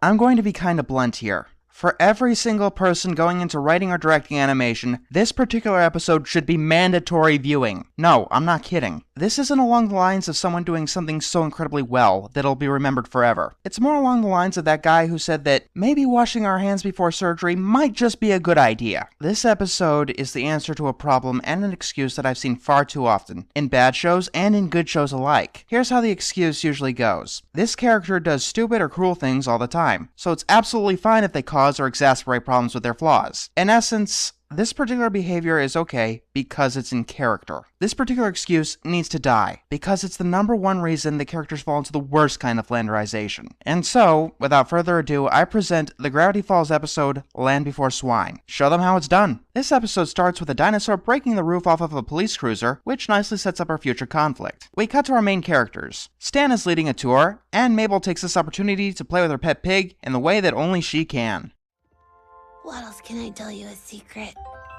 I'm going to be kinda blunt here. For every single person going into writing or directing animation, this particular episode should be mandatory viewing. No, I'm not kidding. This isn't along the lines of someone doing something so incredibly well that it'll be remembered forever. It's more along the lines of that guy who said that maybe washing our hands before surgery might just be a good idea. This episode is the answer to a problem and an excuse that I've seen far too often, in bad shows and in good shows alike. Here's how the excuse usually goes. This character does stupid or cruel things all the time, so it's absolutely fine if they cause or exacerbate problems with their flaws. In essence, this particular behavior is okay because it's in character. This particular excuse needs to die because it's the number one reason the characters fall into the worst kind of flanderization. And so, without further ado, I present the Gravity Falls episode, Land Before Swine. Show them how it's done. This episode starts with a dinosaur breaking the roof off of a police cruiser, which nicely sets up our future conflict. We cut to our main characters. Stan is leading a tour, and Mabel takes this opportunity to play with her pet pig in the way that only she can. Waddles, can I tell you a secret?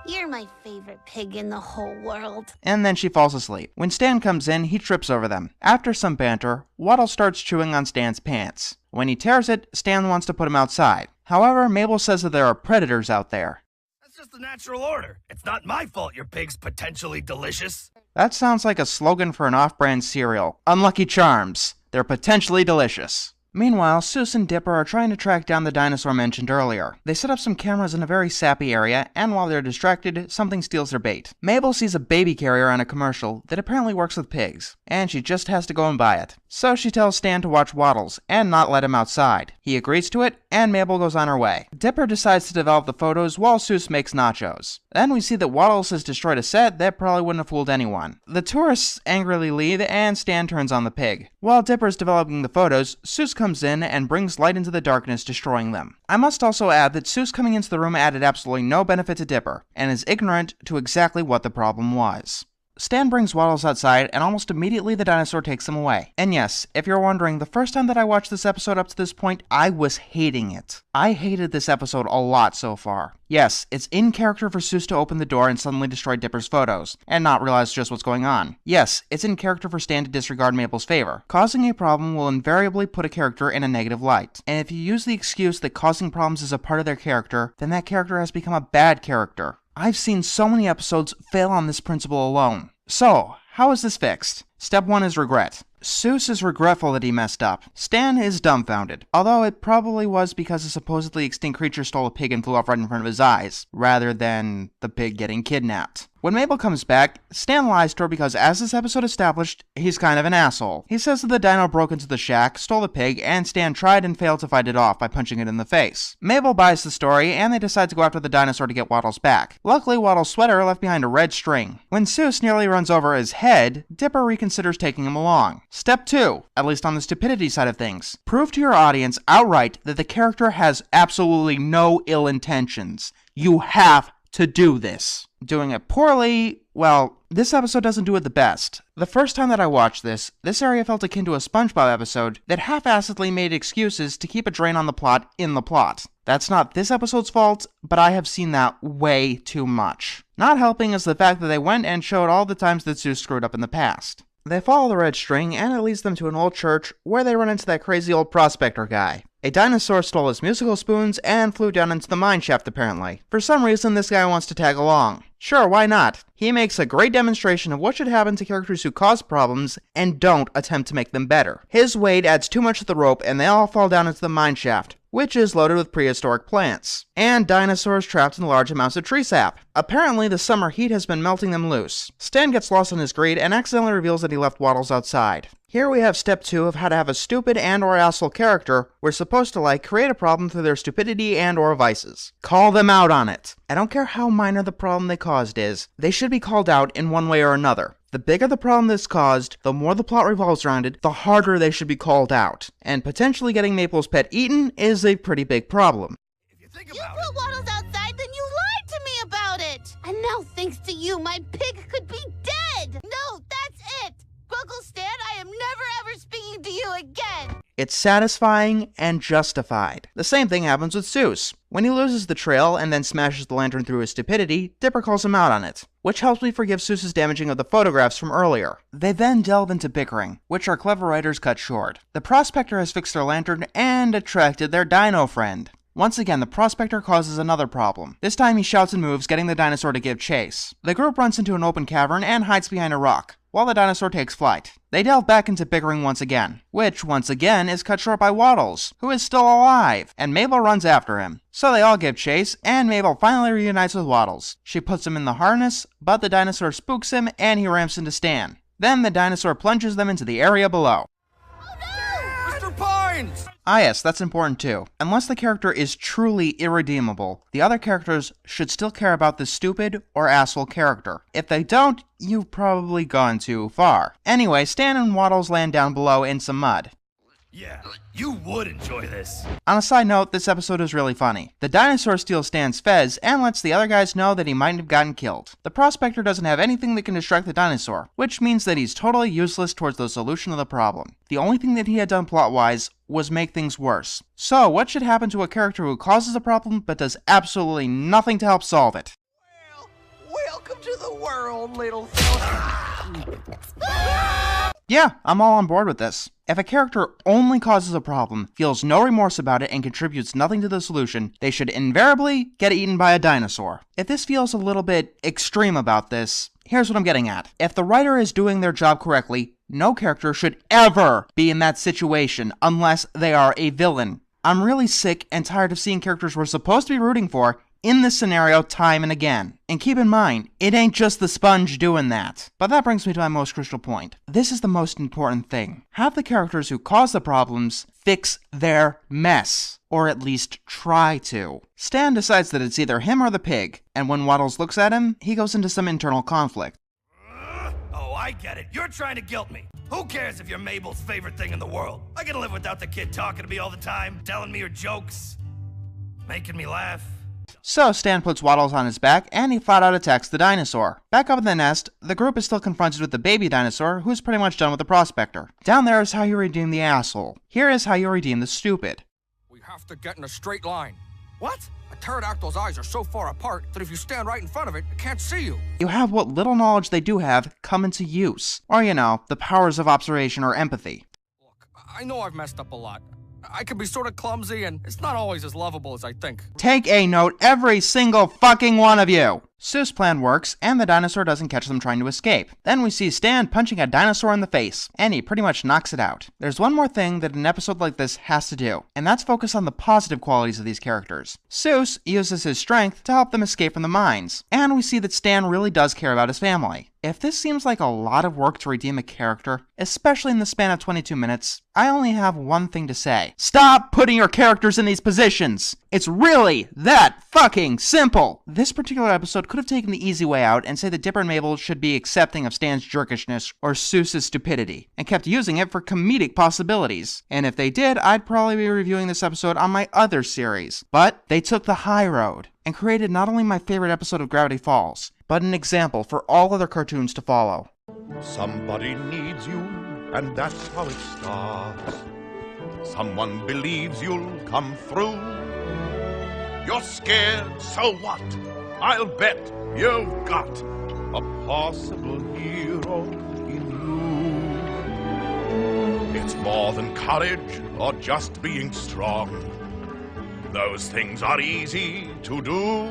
You're my favorite pig in the whole world. And then she falls asleep. When Stan comes in, he trips over them. After some banter, Waddle starts chewing on Stan's pants. When he tears it, Stan wants to put him outside. However, Mabel says that there are predators out there. That's just the natural order. It's not my fault your pig's potentially delicious. That sounds like a slogan for an off-brand cereal. Unlucky Charms. They're potentially delicious. Meanwhile, Seuss and Dipper are trying to track down the dinosaur mentioned earlier. They set up some cameras in a very sappy area, and while they're distracted, something steals their bait. Mabel sees a baby carrier on a commercial that apparently works with pigs, and she just has to go and buy it. So she tells Stan to watch Waddles, and not let him outside. He agrees to it, and Mabel goes on her way. Dipper decides to develop the photos while Seuss makes nachos. Then we see that Waddles has destroyed a set that probably wouldn't have fooled anyone. The tourists angrily leave, and Stan turns on the pig. While Dipper's developing the photos, Seuss comes in and brings light into the darkness, destroying them. I must also add that Seuss coming into the room added absolutely no benefit to Dipper, and is ignorant to exactly what the problem was. Stan brings Waddles outside, and almost immediately the dinosaur takes him away. And yes, if you're wondering, the first time that I watched this episode up to this point, I was hating it. I hated this episode a lot so far. Yes, it's in character for Seuss to open the door and suddenly destroy Dipper's photos, and not realize just what's going on. Yes, it's in character for Stan to disregard Mabel's favor. Causing a problem will invariably put a character in a negative light. And if you use the excuse that causing problems is a part of their character, then that character has become a bad character. I've seen so many episodes fail on this principle alone. So, how is this fixed? Step 1 is regret. Seuss is regretful that he messed up. Stan is dumbfounded, although it probably was because a supposedly extinct creature stole a pig and flew off right in front of his eyes, rather than the pig getting kidnapped. When Mabel comes back, Stan lies to her because, as this episode established, he's kind of an asshole. He says that the dino broke into the shack, stole the pig, and Stan tried and failed to fight it off by punching it in the face. Mabel buys the story, and they decide to go after the dinosaur to get Waddles back. Luckily, Waddles' sweater left behind a red string. When Seuss nearly runs over his head, Dipper reconsiders taking him along. Step 2, at least on the stupidity side of things. Prove to your audience outright that the character has absolutely no ill intentions. You have to do this. Doing it poorly, well, this episode doesn't do it the best. The first time that I watched this area felt akin to a SpongeBob episode that half-assedly made excuses to keep a drain on the plot in the plot. That's not this episode's fault, but I have seen that way too much. Not helping is the fact that they went and showed all the times that Seuss screwed up in the past. They follow the red string, and it leads them to an old church where they run into that crazy old prospector guy. A dinosaur stole his musical spoons and flew down into the mine shaft, apparently. For some reason, this guy wants to tag along. Sure, why not? He makes a great demonstration of what should happen to characters who cause problems and don't attempt to make them better. His weight adds too much to the rope, and they all fall down into the mine shaft, which is loaded with prehistoric plants, and dinosaurs trapped in large amounts of tree sap. Apparently, the summer heat has been melting them loose. Stan gets lost in his greed and accidentally reveals that he left Waddles outside. Here we have step 2 of how to have a stupid and or asshole character we're supposed to create a problem through their stupidity and or vices. Call them out on it. I don't care how minor the problem they caused is, they should be called out in one way or another. The bigger the problem that's caused, the more the plot revolves around it, the harder they should be called out. And potentially getting Maple's pet eaten is a pretty big problem. If you think You about put Waddles outside, then you lied to me about it! And now, thanks to you, my pig could be dead! No, that's it! Uncle Stan, I am never ever speaking to you again! It's satisfying and justified. The same thing happens with Seuss. When he loses the trail and then smashes the lantern through his stupidity, Dipper calls him out on it, which helps me forgive Seuss's damaging of the photographs from earlier. They then delve into bickering, which our clever writers cut short. The prospector has fixed their lantern and attracted their dino friend. Once again, the prospector causes another problem. This time he shouts and moves, getting the dinosaur to give chase. The group runs into an open cavern and hides behind a rock, while the dinosaur takes flight. They delve back into bickering once again, which once again is cut short by Waddles, who is still alive, and Mabel runs after him. So they all give chase, and Mabel finally reunites with Waddles. She puts him in the harness, but the dinosaur spooks him and he ramps into Stan. Then the dinosaur plunges them into the area below. Ah yes, that's important too. Unless the character is truly irredeemable, the other characters should still care about the stupid or asshole character. If they don't, you've probably gone too far. Anyway, Stan and Waddles land down below in some mud. Yeah, you would enjoy this. On a side note, this episode is really funny. The dinosaur steals Stan's fez and lets the other guys know that he might have gotten killed. The prospector doesn't have anything that can distract the dinosaur, which means that he's totally useless towards the solution of the problem. The only thing that he had done plot-wise was make things worse. So, what should happen to a character who causes a problem but does absolutely nothing to help solve it? Well, welcome to the world, little fella. Yeah, I'm all on board with this. If a character only causes a problem, feels no remorse about it, and contributes nothing to the solution, they should invariably get eaten by a dinosaur. If this feels a little bit extreme about this, here's what I'm getting at. If the writer is doing their job correctly, no character should ever be in that situation unless they are a villain. I'm really sick and tired of seeing characters we're supposed to be rooting for in this scenario time and again. And keep in mind, it ain't just the sponge doing that. But that brings me to my most crucial point. This is the most important thing. Have the characters who cause the problems fix their mess. Or at least try to. Stan decides that it's either him or the pig, and when Waddles looks at him, he goes into some internal conflict. Oh, I get it. You're trying to guilt me. Who cares if you're Mabel's favorite thing in the world? I can live without the kid talking to me all the time, telling me her jokes, making me laugh. So Stan puts Waddles on his back, and he flat out attacks the dinosaur. Back up in the nest, the group is still confronted with the baby dinosaur, who's pretty much done with the prospector. Down there is how you redeem the asshole. Here is how you redeem the stupid. We have to get in a straight line. What? A pterodactyl's eyes are so far apart that if you stand right in front of it, it can't see you. You have what little knowledge they do have come into use. Or, you know, the powers of observation or empathy. Look, I know I've messed up a lot. I can be sort of clumsy, and it's not always as lovable as I think. Take a note, every single fucking one of you! Seuss' plan works, and the dinosaur doesn't catch them trying to escape. Then we see Stan punching a dinosaur in the face, and he pretty much knocks it out. There's one more thing that an episode like this has to do, and that's focus on the positive qualities of these characters. Seuss uses his strength to help them escape from the mines, and we see that Stan really does care about his family. If this seems like a lot of work to redeem a character, especially in the span of 22 minutes, I only have one thing to say. Stop putting your characters in these positions! It's really that fucking simple! This particular episode could have taken the easy way out and said that Dipper and Mabel should be accepting of Stan's jerkishness or Seuss's stupidity, and kept using it for comedic possibilities. And if they did, I'd probably be reviewing this episode on my other series. But they took the high road, and created not only my favorite episode of Gravity Falls, but an example for all other cartoons to follow. Somebody needs you, and that's how it starts. Someone believes you'll come through. You're scared, so what? I'll bet you've got a possible hero in you. It's more than courage or just being strong. Those things are easy to do.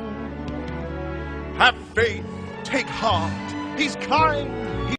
Have faith, take heart, he's kind.